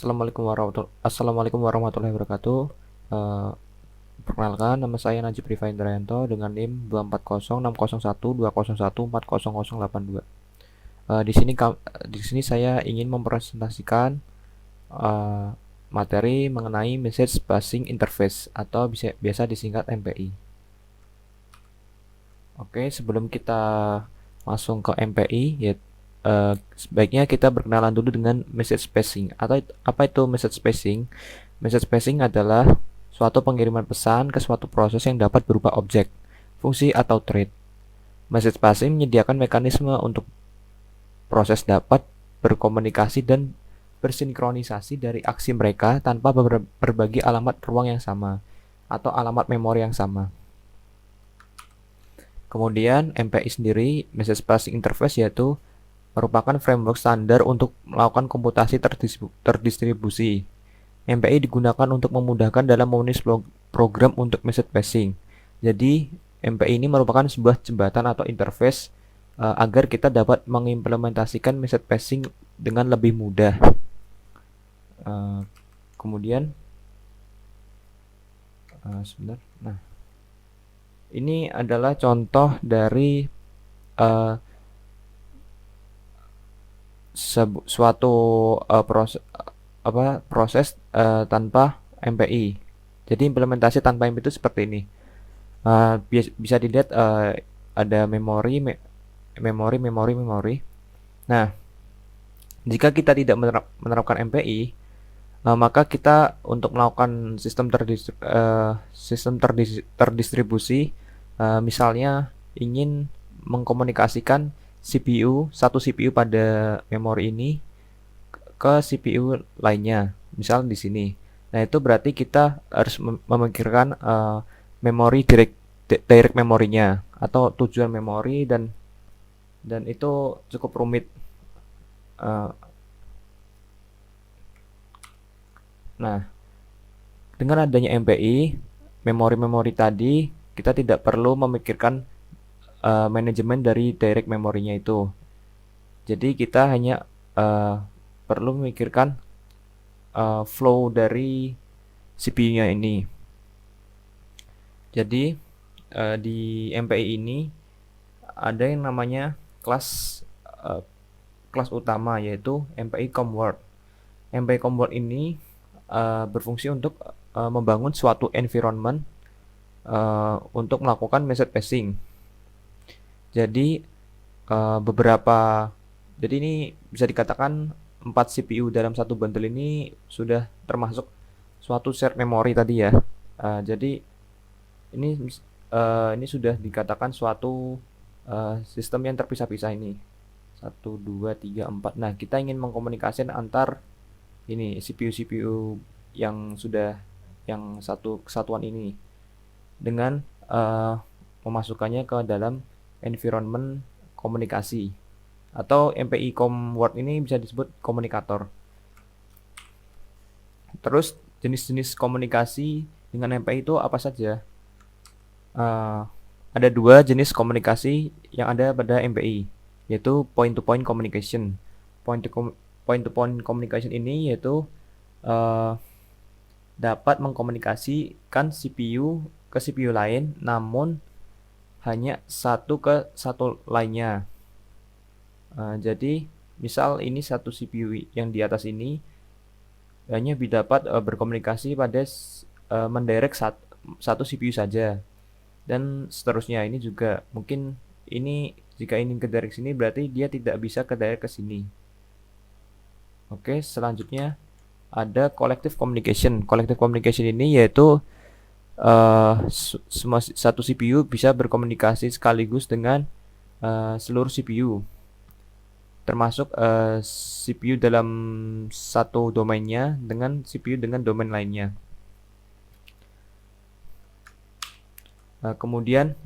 Assalamualaikum warahmatullahi wabarakatuh. Eh, Perkenalkan, nama saya Najib Rifa Indrayanto dengan NIM 24060120140140082. Di sini saya ingin mempresentasikan eh, materi mengenai Message Passing Interface atau biasa disingkat MPI. Oke, sebelum kita langsung ke MPI, ya sebaiknya kita berkenalan dulu dengan message passing. Atau apa itu message passing? Message passing adalah suatu pengiriman pesan ke suatu proses yang dapat berupa objek, fungsi, atau thread. Message passing menyediakan mekanisme untuk proses dapat berkomunikasi dan bersinkronisasi dari aksi mereka tanpa berbagi alamat ruang yang sama atau alamat memori yang sama. Kemudian MPI sendiri, Message Passing Interface, yaitu merupakan framework standar untuk melakukan komputasi terdistribusi. MPI digunakan untuk memudahkan dalam menulis program untuk message passing. Jadi, MPI ini merupakan sebuah jembatan atau interface agar kita dapat mengimplementasikan message passing dengan lebih mudah. Kemudian, sebentar. Nah, ini adalah contoh dari suatu proses tanpa MPI. Jadi implementasi tanpa MPI itu seperti ini. Bisa dilihat ada memori. Nah, jika kita tidak menerapkan MPI, maka kita untuk melakukan sistem terdistribusi, misalnya ingin mengkomunikasikan satu CPU pada memori ini ke CPU lainnya, misal di sini. Nah, itu berarti kita harus memikirkan memori direct memorinya atau tujuan memori, dan itu cukup rumit. Nah, dengan adanya MPI, memori-memori tadi kita tidak perlu memikirkan manajemen dari direct memorinya itu. Jadi kita hanya perlu memikirkan flow dari CPU-nya ini. Jadi di MPI ini ada yang namanya kelas utama, yaitu MPI COM-WORD. MPI COM-WORD ini berfungsi untuk membangun suatu environment untuk melakukan message passing. Jadi jadi ini bisa dikatakan 4 CPU dalam satu bundle ini sudah termasuk suatu shared memory tadi ya. Jadi ini sudah dikatakan suatu sistem yang terpisah-pisah ini. 1, 2, 3, 4. Nah, kita ingin mengkomunikasikan antar ini CPU yang satu kesatuan ini dengan memasukkannya ke dalam environment komunikasi, atau MPI COM-WORD ini bisa disebut komunikator. Terus jenis-jenis komunikasi dengan MPI itu apa saja? Ada 2 jenis komunikasi yang ada pada MPI, yaitu point-to-point communication. Point-to-point communication ini yaitu dapat mengkomunikasikan CPU ke CPU lain, namun hanya satu ke satu lainnya. Jadi misal ini satu CPU yang di atas ini hanya dapat berkomunikasi pada mendirect satu CPU saja, dan seterusnya. Ini juga mungkin ini jika ingin ke direct sini berarti dia tidak bisa ke direct ke sini. Oke, selanjutnya ada collective communication. Collective communication ini yaitu satu CPU bisa berkomunikasi sekaligus dengan seluruh CPU, termasuk CPU dalam satu domainnya dengan CPU dengan domain lainnya. Kemudian,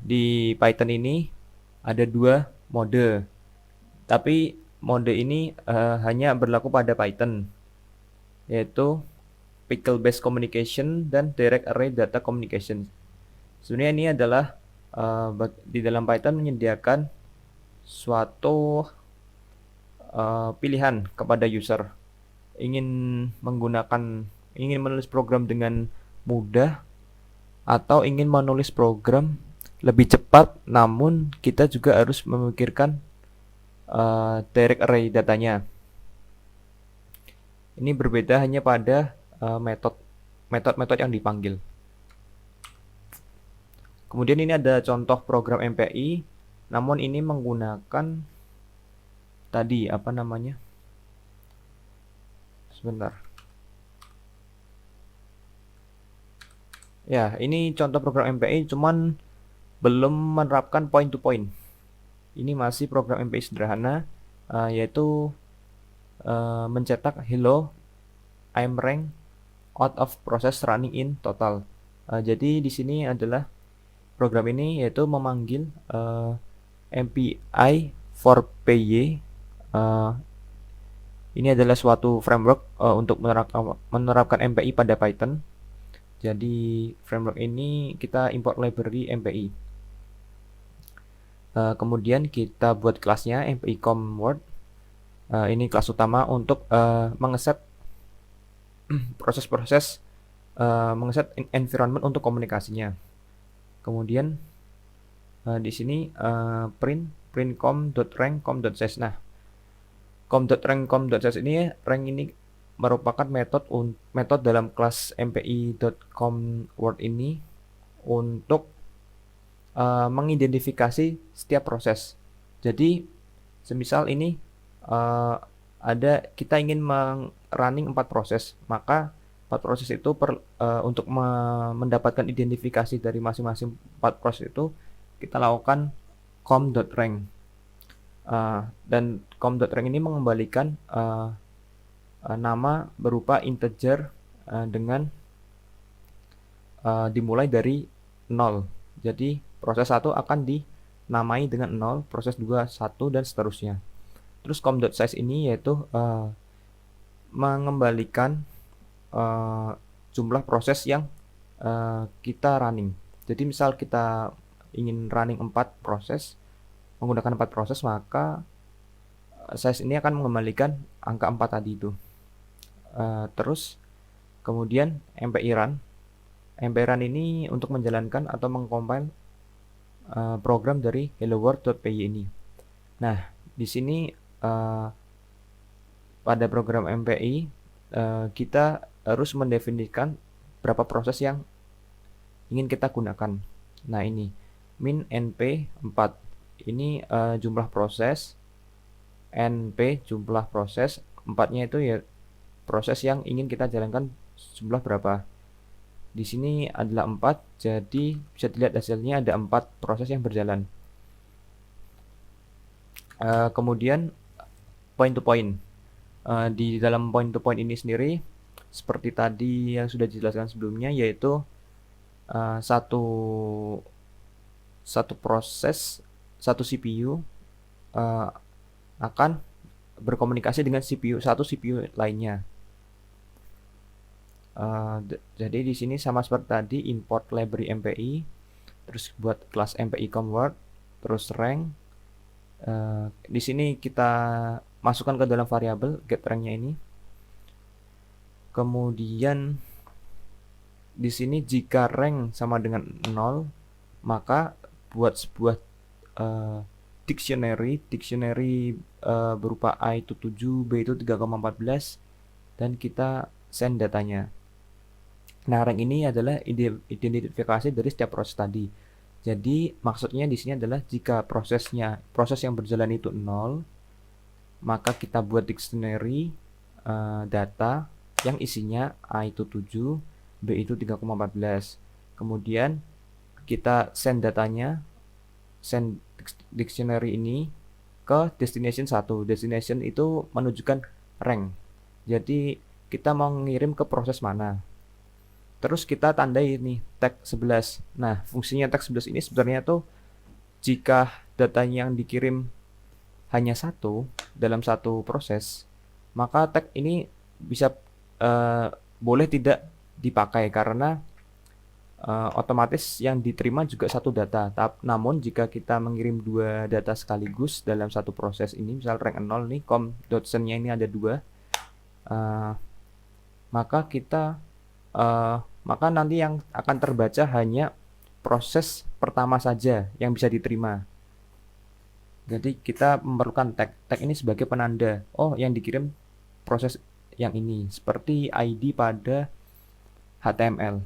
di Python ini ada 2 mode, tapi mode ini hanya berlaku pada Python, yaitu pickle based communication dan direct array data communication. Sebenarnya ini adalah di dalam Python menyediakan suatu pilihan kepada user. ingin menulis program dengan mudah atau ingin menulis program lebih cepat, namun kita juga harus memikirkan direct array datanya. Ini berbeda hanya pada metode-metode yang dipanggil. Kemudian ini ada contoh program MPI, namun ini menggunakan tadi apa namanya? Sebentar. Ya, ini contoh program MPI, cuman belum menerapkan point to point. Ini masih program MPI sederhana, yaitu mencetak hello, I'm rank out of process running in total. Jadi di sini adalah program ini yaitu memanggil MPI for PY. Ini adalah suatu framework untuk menerapkan MPI pada Python. Jadi framework ini kita import library MPI. Kemudian kita buat kelasnya MPI convert. Ini kelas utama untuk mengeset proses-proses, mengeset environment untuk komunikasinya. Kemudian di sini print com.rank.com.size. Nah, com.rank.com.size ini rank ini merupakan metode dalam kelas mpi.convert ini untuk mengidentifikasi setiap proses. Jadi semisal ini kita ingin running 4 proses, maka 4 proses itu untuk mendapatkan identifikasi dari masing-masing 4 proses itu kita lakukan com.rank. Dan com.rank ini mengembalikan nama berupa integer dengan dimulai dari 0. Jadi proses 1 akan dinamai dengan 0, proses 2 1 dan seterusnya. Terus com.size ini yaitu mengembalikan jumlah proses yang kita running. Jadi misal kita ingin running 4 proses, menggunakan 4 proses, maka size ini akan mengembalikan angka 4 tadi itu. Terus kemudian MPI run. MPI run ini untuk menjalankan atau mengcompile program dari helloworld.py ini. Nah, di sini pada program MPI kita harus mendefinisikan berapa proses yang ingin kita gunakan. Nah, ini min np 4. Ini jumlah proses, np jumlah proses, 4-nya itu ya proses yang ingin kita jalankan jumlah berapa. Di sini adalah 4, jadi bisa dilihat hasilnya ada 4 proses yang berjalan. Kemudian point to point. Di dalam point to point ini sendiri seperti tadi yang sudah dijelaskan sebelumnya, yaitu satu proses, satu CPU akan berkomunikasi dengan satu CPU lainnya. Jadi di sini sama seperti tadi, import library MPI, terus buat kelas MPI convert, terus rank. Di sini kita masukkan ke dalam variabel get ranknya ini. Kemudian di sini jika rank sama dengan 0, maka buat sebuah dictionary berupa A itu 7, B itu 3,14, dan kita send datanya. Nah, rank ini adalah identifikasi dari setiap proses tadi. Jadi maksudnya di sini adalah jika proses yang berjalan itu 0, maka kita buat dictionary data yang isinya A itu 7, B itu 3,14. Kemudian kita send datanya, send dictionary ini ke destination 1. Destination itu menunjukkan rank. Jadi kita mau ngirim ke proses mana. Terus kita tandai ini tag 11. Nah, fungsinya tag 11 ini sebenarnya tuh jika datanya yang dikirim hanya satu dalam satu proses, maka tag ini bisa boleh tidak dipakai karena otomatis yang diterima juga satu data. Namun jika kita mengirim 2 data sekaligus dalam satu proses ini, misal rank 0 nih, com.send-nya ini ada 2, uh, maka kita maka nanti yang akan terbaca hanya proses pertama saja yang bisa diterima. Jadi kita memerlukan tag. Tag ini sebagai penanda, oh yang dikirim proses yang ini, seperti ID pada HTML.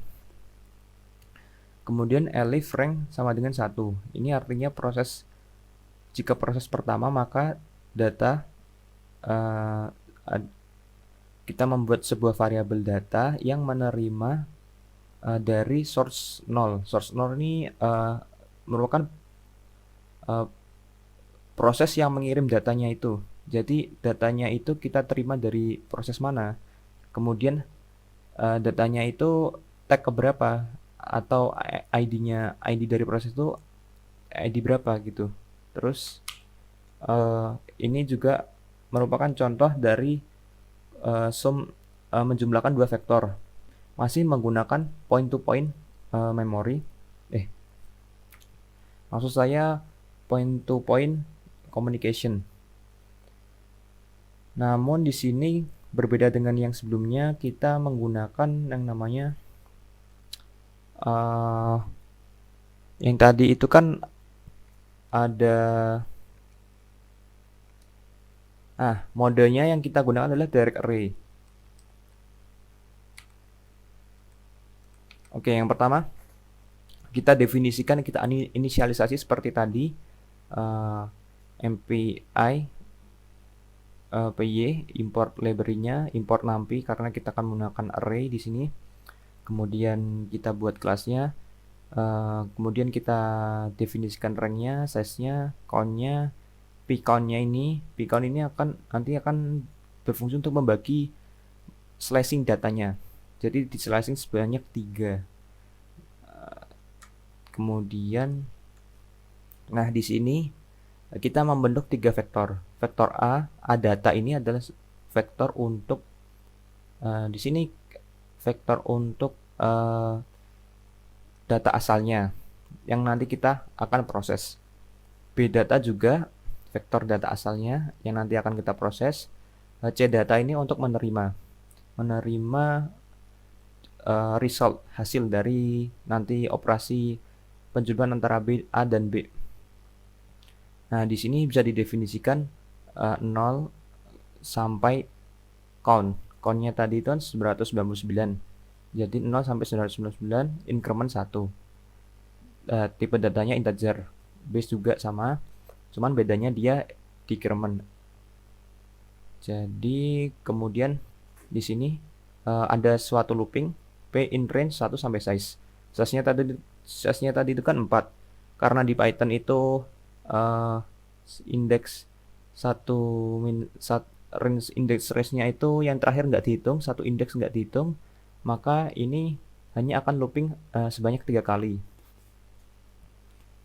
Kemudian elif rank sama dengan 1. Ini artinya jika proses pertama maka data kita membuat sebuah variabel data yang menerima dari source 0. Source 0 ini merupakan proses yang mengirim datanya itu. Jadi datanya itu kita terima dari proses mana, kemudian datanya itu tag keberapa, atau ID dari proses itu ID berapa gitu. Terus ini juga merupakan contoh dari sum menjumlahkan dua vektor, masih menggunakan point to point memory. Maksud saya point to point communication. Namun di sini berbeda dengan yang sebelumnya, kita menggunakan yang namanya yang tadi itu kan ada modenya yang kita gunakan adalah direct array. Oke, yang pertama kita definisikan, kita inisialisasi seperti tadi, MPI PY, import library-nya, import numpy karena kita akan menggunakan array di sini. Kemudian kita buat kelasnya, kemudian kita definisikan rank-nya, size-nya, count-nya, pcount-nya ini. Pcount ini nanti akan berfungsi untuk membagi slicing datanya. Jadi di slicing sebanyak 3. Kemudian di sini kita membentuk 3 vektor. Vektor A data ini adalah vektor untuk di sini vektor untuk data asalnya yang nanti kita akan proses. B data juga vektor data asalnya yang nanti akan kita proses. C data ini untuk menerima result, hasil dari nanti operasi penjumlahan antara A dan B. Nah, di sini bisa didefinisikan 0 sampai count. Count-nya tadi itu 999. Jadi 0 sampai 999 increment 1. Tipe datanya integer. Base juga sama, cuman bedanya dia decrement. Jadi kemudian di sini ada suatu looping P in range 1 sampai size. Size-nya tadi itu kan 4. Karena di Python itu indeks range-nya itu yang terakhir nggak dihitung, satu indeks nggak dihitung, maka ini hanya akan looping sebanyak 3 kali.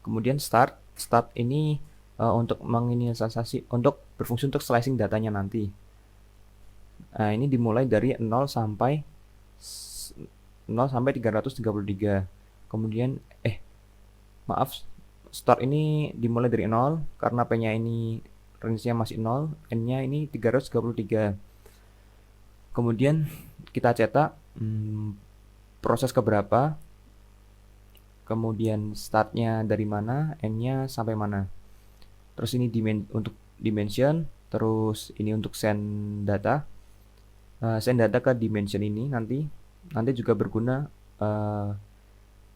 Kemudian start ini untuk menginisialisasi, untuk berfungsi untuk slicing datanya nanti. Nah, ini dimulai dari 0 sampai 333. Kemudian start ini dimulai dari 0 karena P-nya ini range-nya masih 0, N-nya ini 333. Kemudian kita cetak proses keberapa, kemudian startnya dari mana, N-nya sampai mana. Terus ini untuk dimension, terus ini untuk send data. Send data ke dimension ini nanti juga berguna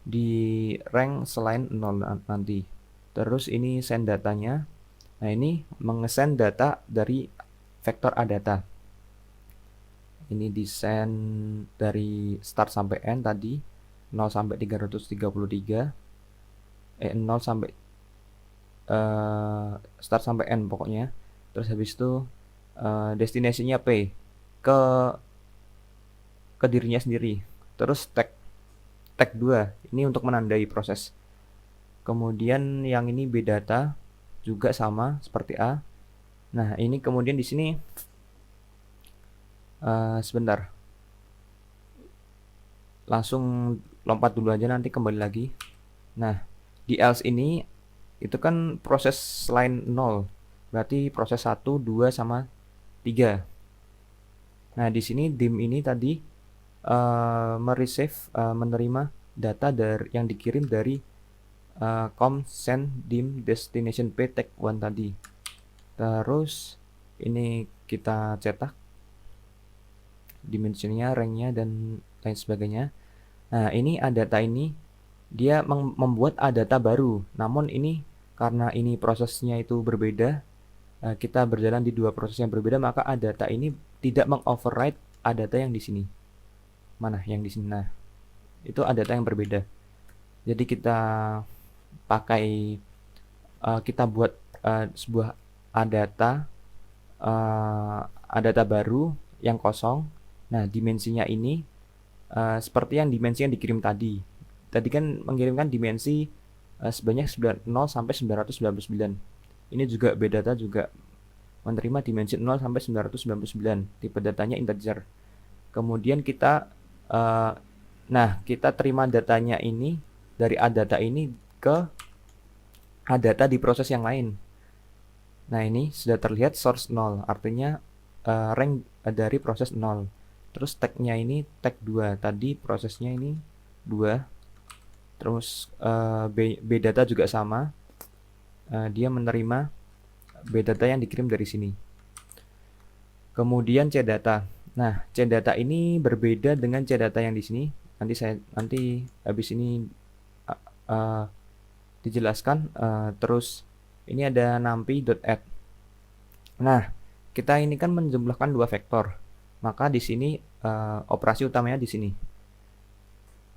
di rank selain 0 nanti. Terus ini send datanya. Nah, ini mengesend data dari vektor A data. Ini di send dari start sampai N tadi, 0 sampai 333. 0 sampai start sampai N pokoknya. Terus habis itu destinasinya P ke dirinya sendiri. Terus tag 2 ini untuk menandai proses. Kemudian yang ini B data juga sama seperti A. Nah, ini kemudian di sini sebentar. Langsung lompat dulu aja, nanti kembali lagi. Nah, di else ini itu kan proses line 0. Berarti proses 1, 2 sama 3. Nah, di sini dim ini tadi menerima data yang dikirim dari com send dim destination p tag 1 tadi. Terus ini kita cetak dimensinya, ranknya, dan lain sebagainya. Nah, ini data ini dia membuat data baru. Namun ini karena ini prosesnya itu berbeda, kita berjalan di dua proses yang berbeda, maka data ini tidak mengoverride data yang di sini. Mana yang di sini? Nah, itu data yang berbeda. Jadi kita pakai kita buat sebuah data data baru yang kosong. Nah, dimensinya ini seperti yang dimensi yang dikirim tadi. Tadi kan mengirimkan dimensi sebanyak 0 sampai 999. Ini juga bdata juga menerima dimensi 0 sampai 999. Tipe datanya integer. Kemudian kita kita terima datanya ini dari data ini ke data di proses yang lain. Nah, ini sudah terlihat source 0, artinya rank dari proses 0. Terus tagnya ini tag 2, tadi prosesnya ini 2. Terus bdata juga sama, dia menerima bdata yang dikirim dari sini. Kemudian cdata. Nah, cdata ini berbeda dengan cdata yang di sini. Nanti habis ini dijelaskan. Terus ini ada numpy.add. Nah, kita ini kan menjumlahkan dua vektor. Maka di sini operasi utamanya di sini.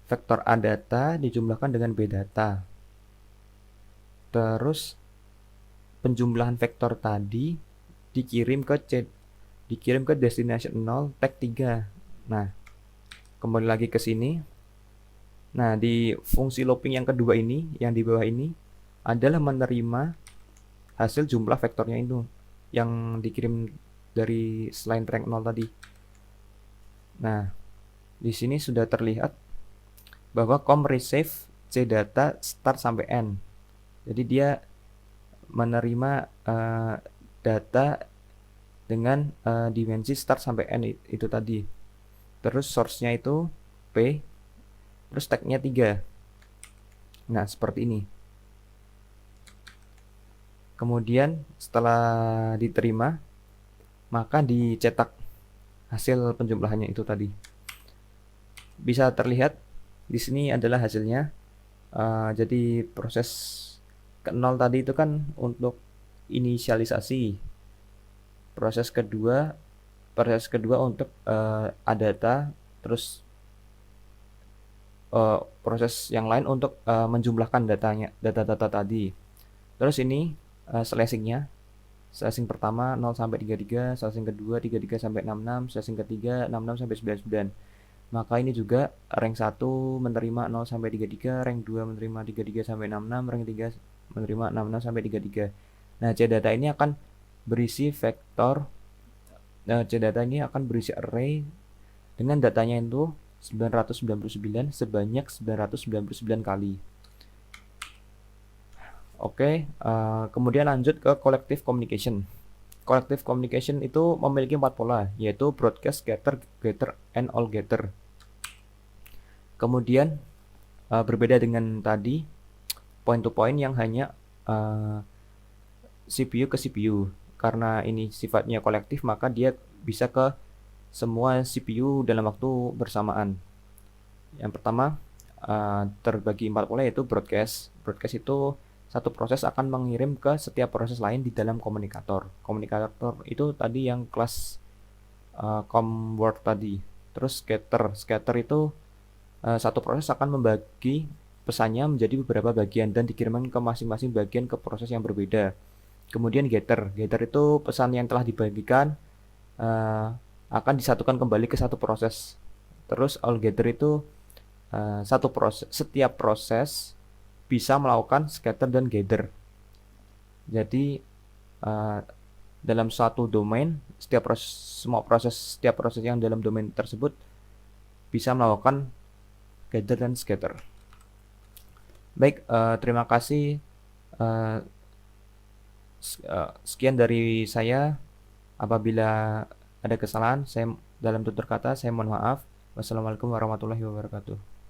Vektor A data dijumlahkan dengan B data. Terus penjumlahan vektor tadi dikirim ke destination 0 tag 3. Nah, kembali lagi ke sini. Nah, di fungsi looping yang kedua ini, yang di bawah ini adalah menerima hasil jumlah vektornya itu yang dikirim dari selain rank 0 tadi. Nah, di sini sudah terlihat bahwa com receive cdata start sampai end. Jadi dia menerima data dengan dimensi start sampai end itu tadi. Terus source-nya itu P, terus tag-nya 3. Nah, seperti ini. Kemudian setelah diterima, maka dicetak hasil penjumlahannya itu tadi. Bisa terlihat di sini adalah hasilnya. Jadi proses ke-0 tadi itu kan untuk inisialisasi. Proses kedua untuk data, terus proses yang lain untuk menjumlahkan data-data tadi. Terus ini slashingnya. Slashing pertama 0 sampai 33, slashing kedua 33 sampai 66, slashing ketiga 66 sampai 99. Maka ini juga rank 1 menerima 0 sampai 33, rank 2 menerima 33 sampai 66, rank 3 menerima 66 sampai 33. Nah, cdata ini akan berisi vektor. Cdata ini akan berisi array dengan datanya itu 999 sebanyak 999 kali. Oke, kemudian lanjut ke collective communication. Collective communication itu memiliki 4 pola, yaitu broadcast, getter, and all getter. Kemudian berbeda dengan tadi, point to point yang hanya CPU ke CPU. Karena ini sifatnya kolektif, maka dia bisa ke semua CPU dalam waktu bersamaan. Yang pertama, terbagi 4 pola, yaitu broadcast. Broadcast itu satu proses akan mengirim ke setiap proses lain di dalam komunikator. Komunikator itu tadi yang kelas com word tadi. Terus scatter itu satu proses akan membagi pesannya menjadi beberapa bagian dan dikirimkan ke masing-masing bagian ke proses yang berbeda. Kemudian getter itu pesan yang telah dibagikan akan disatukan kembali ke satu proses. Terus all getter itu setiap proses bisa melakukan scatter dan gather. Jadi dalam suatu domain, setiap proses yang dalam domain tersebut bisa melakukan gather dan scatter. Baik, terima kasih. Sekian dari saya. Apabila ada kesalahan, saya Dalam tutur kata, saya mohon maaf. Wassalamualaikum warahmatullahi wabarakatuh.